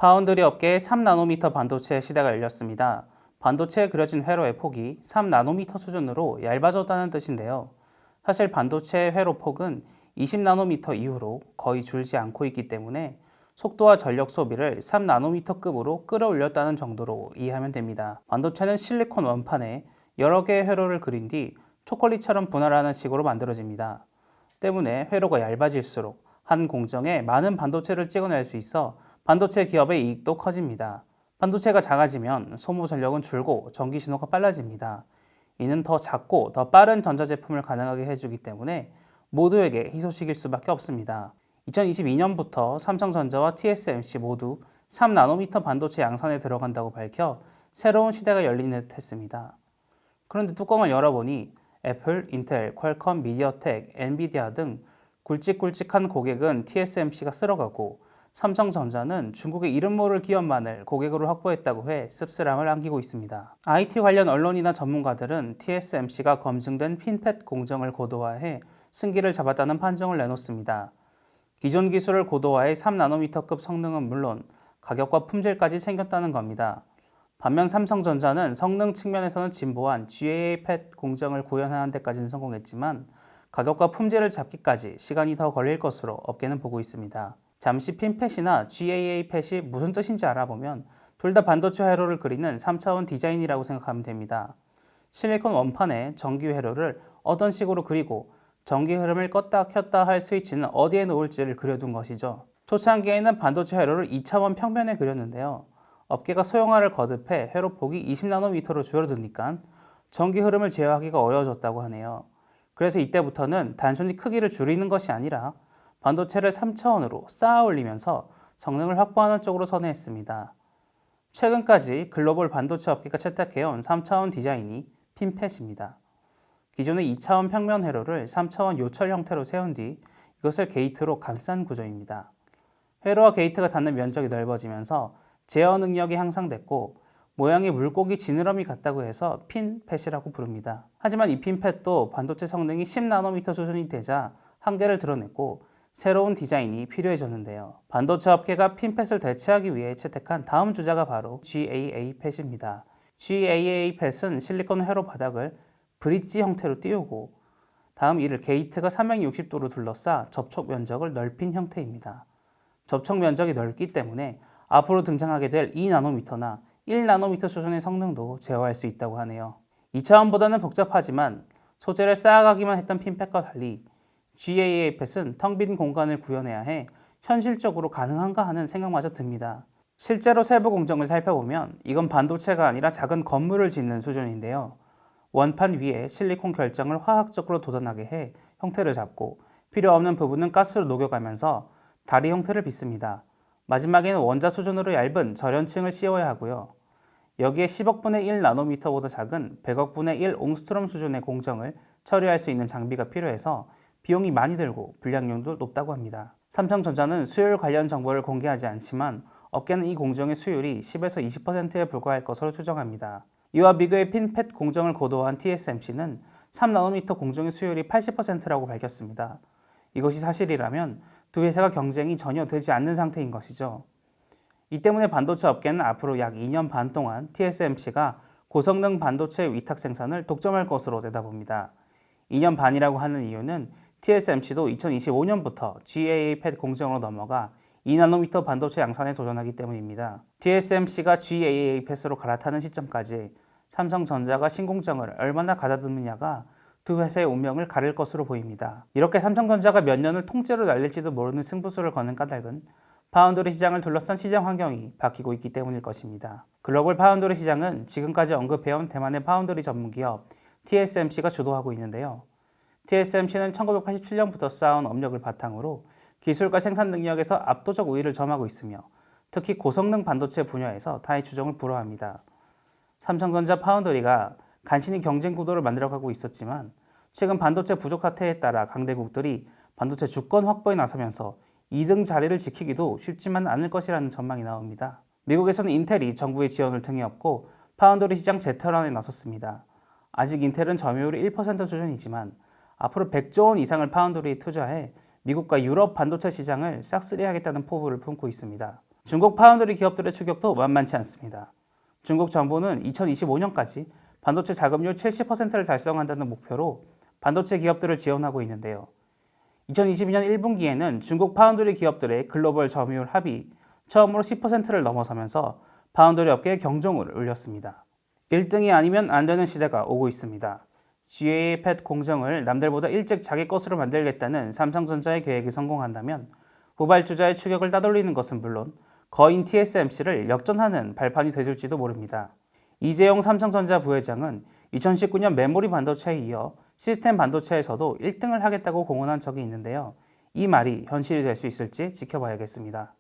파운드리 업계의 3나노미터 반도체 시대가 열렸습니다. 반도체에 그려진 회로의 폭이 3나노미터 수준으로 얇아졌다는 뜻인데요. 사실 반도체의 회로 폭은 20나노미터 이후로 거의 줄지 않고 있기 때문에 속도와 전력 소비를 3나노미터급으로 끌어올렸다는 정도로 이해하면 됩니다. 반도체는 실리콘 원판에 여러 개의 회로를 그린 뒤 초콜릿처럼 분할하는 식으로 만들어집니다. 때문에 회로가 얇아질수록 한 공정에 많은 반도체를 찍어낼 수 있어 반도체 기업의 이익도 커집니다. 반도체가 작아지면 소모 전력은 줄고 전기 신호가 빨라집니다. 이는 더 작고 더 빠른 전자제품을 가능하게 해주기 때문에 모두에게 희소식일 수밖에 없습니다. 2022년부터 삼성전자와 TSMC 모두 3나노미터 반도체 양산에 들어간다고 밝혀 새로운 시대가 열리는 듯 했습니다. 그런데 뚜껑을 열어보니 애플, 인텔, 퀄컴, 미디어텍, 엔비디아 등 굵직굵직한 고객은 TSMC가 쓸어가고 삼성전자는 중국의 이름 모를 기업만을 고객으로 확보했다고 해 씁쓸함을 안기고 있습니다. IT 관련 언론이나 전문가들은 TSMC가 검증된 핀팻 공정을 고도화해 승기를 잡았다는 판정을 내놓습니다. 기존 기술을 고도화해 3나노미터급 성능은 물론 가격과 품질까지 챙겼다는 겁니다. 반면 삼성전자는 성능 측면에서는 진보한 GAA 팻 공정을 구현하는 데까지는 성공했지만 가격과 품질을 잡기까지 시간이 더 걸릴 것으로 업계는 보고 있습니다. 잠시 핀팻이나 GAA 팻이 무슨 뜻인지 알아보면 둘 다 반도체 회로를 그리는 3차원 디자인이라고 생각하면 됩니다. 실리콘 원판에 전기 회로를 어떤 식으로 그리고 전기 흐름을 껐다 켰다 할 스위치는 어디에 놓을지를 그려둔 것이죠. 초창기에는 반도체 회로를 2차원 평면에 그렸는데요. 업계가 소형화를 거듭해 회로폭이 20나노미터로 줄어드니까 전기 흐름을 제어하기가 어려워졌다고 하네요. 그래서 이때부터는 단순히 크기를 줄이는 것이 아니라 반도체를 3차원으로 쌓아 올리면서 성능을 확보하는 쪽으로 선회했습니다. 최근까지 글로벌 반도체 업계가 채택해온 3차원 디자인이 핀팻입니다. 기존의 2차원 평면 회로를 3차원 요철 형태로 세운 뒤 이것을 게이트로 감싼 구조입니다. 회로와 게이트가 닿는 면적이 넓어지면서 제어 능력이 향상됐고 모양이 물고기 지느러미 같다고 해서 핀팻이라고 부릅니다. 하지만 이 핀팻도 반도체 성능이 10나노미터 수준이 되자 한계를 드러냈고 새로운 디자인이 필요해졌는데요. 반도체 업계가 핀팻을 대체하기 위해 채택한 다음 주자가 바로 GAA 팻입니다. GAA 팻은 실리콘 회로 바닥을 브릿지 형태로 띄우고 다음 이를 게이트가 360도로 둘러싸 접촉 면적을 넓힌 형태입니다. 접촉 면적이 넓기 때문에 앞으로 등장하게 될 2나노미터나 1나노미터 수준의 성능도 제어할 수 있다고 하네요. 2차원보다는 복잡하지만 소재를 쌓아가기만 했던 핀팻과 달리 GAA 팻은 텅 빈 공간을 구현해야 해 현실적으로 가능한가 하는 생각마저 듭니다. 실제로 세부 공정을 살펴보면 이건 반도체가 아니라 작은 건물을 짓는 수준인데요. 원판 위에 실리콘 결정을 화학적으로 돋아나게 해 형태를 잡고 필요 없는 부분은 가스로 녹여가면서 다리 형태를 빚습니다. 마지막에는 원자 수준으로 얇은 절연층을 씌워야 하고요. 여기에 10억 분의 1 나노미터보다 작은 100억 분의 1 옹스트롬 수준의 공정을 처리할 수 있는 장비가 필요해서 비용이 많이 들고 불량률도 높다고 합니다. 삼성전자는 수율 관련 정보를 공개하지 않지만 업계는 이 공정의 수율이 10에서 20%에 불과할 것으로 추정합니다. 이와 비교해 핀팻 공정을 고도화한 TSMC는 3나노미터 공정의 수율이 80%라고 밝혔습니다. 이것이 사실이라면 두 회사가 경쟁이 전혀 되지 않는 상태인 것이죠. 이 때문에 반도체 업계는 앞으로 약 2년 반 동안 TSMC가 고성능 반도체 위탁 생산을 독점할 것으로 내다봅니다. 2년 반이라고 하는 이유는 TSMC도 2025년부터 GAA 팻 공정으로 넘어가 2나노미터 반도체 양산에 도전하기 때문입니다. TSMC가 GAA 팻으로 갈아타는 시점까지 삼성전자가 신공정을 얼마나 가다듬느냐가 두 회사의 운명을 가릴 것으로 보입니다. 이렇게 삼성전자가 몇 년을 통째로 날릴지도 모르는 승부수를 거는 까닭은 파운드리 시장을 둘러싼 시장 환경이 바뀌고 있기 때문일 것입니다. 글로벌 파운드리 시장은 지금까지 언급해온 대만의 파운드리 전문기업 TSMC가 주도하고 있는데요. TSMC는 1987년부터 쌓아온 업력을 바탕으로 기술과 생산 능력에서 압도적 우위를 점하고 있으며 특히 고성능 반도체 분야에서 타의 추종을 불허합니다. 삼성전자 파운드리가 간신히 경쟁 구도를 만들어가고 있었지만 최근 반도체 부족 사태에 따라 강대국들이 반도체 주권 확보에 나서면서 2등 자리를 지키기도 쉽지만 않을 것이라는 전망이 나옵니다. 미국에서는 인텔이 정부의 지원을 등에 업고 파운드리 시장 재탈환에 나섰습니다. 아직 인텔은 점유율이 1% 수준이지만 앞으로 100조 원 이상을 파운드리에 투자해 미국과 유럽 반도체 시장을 싹쓸이하겠다는 포부를 품고 있습니다. 중국 파운드리 기업들의 추격도 만만치 않습니다. 중국 정부는 2025년까지 반도체 자금률 70%를 달성한다는 목표로 반도체 기업들을 지원하고 있는데요. 2022년 1분기에는 중국 파운드리 기업들의 글로벌 점유율 합이 처음으로 10%를 넘어서면서 파운드리 업계의 경종을 울렸습니다. 1등이 아니면 안 되는 시대가 오고 있습니다. GAA 팻 공정을 남들보다 일찍 자기 것으로 만들겠다는 삼성전자의 계획이 성공한다면 후발주자의 추격을 따돌리는 것은 물론 거인 TSMC를 역전하는 발판이 되줄지도 모릅니다. 이재용 삼성전자 부회장은 2019년 메모리 반도체에 이어 시스템 반도체에서도 1등을 하겠다고 공언한 적이 있는데요. 이 말이 현실이 될 수 있을지 지켜봐야겠습니다.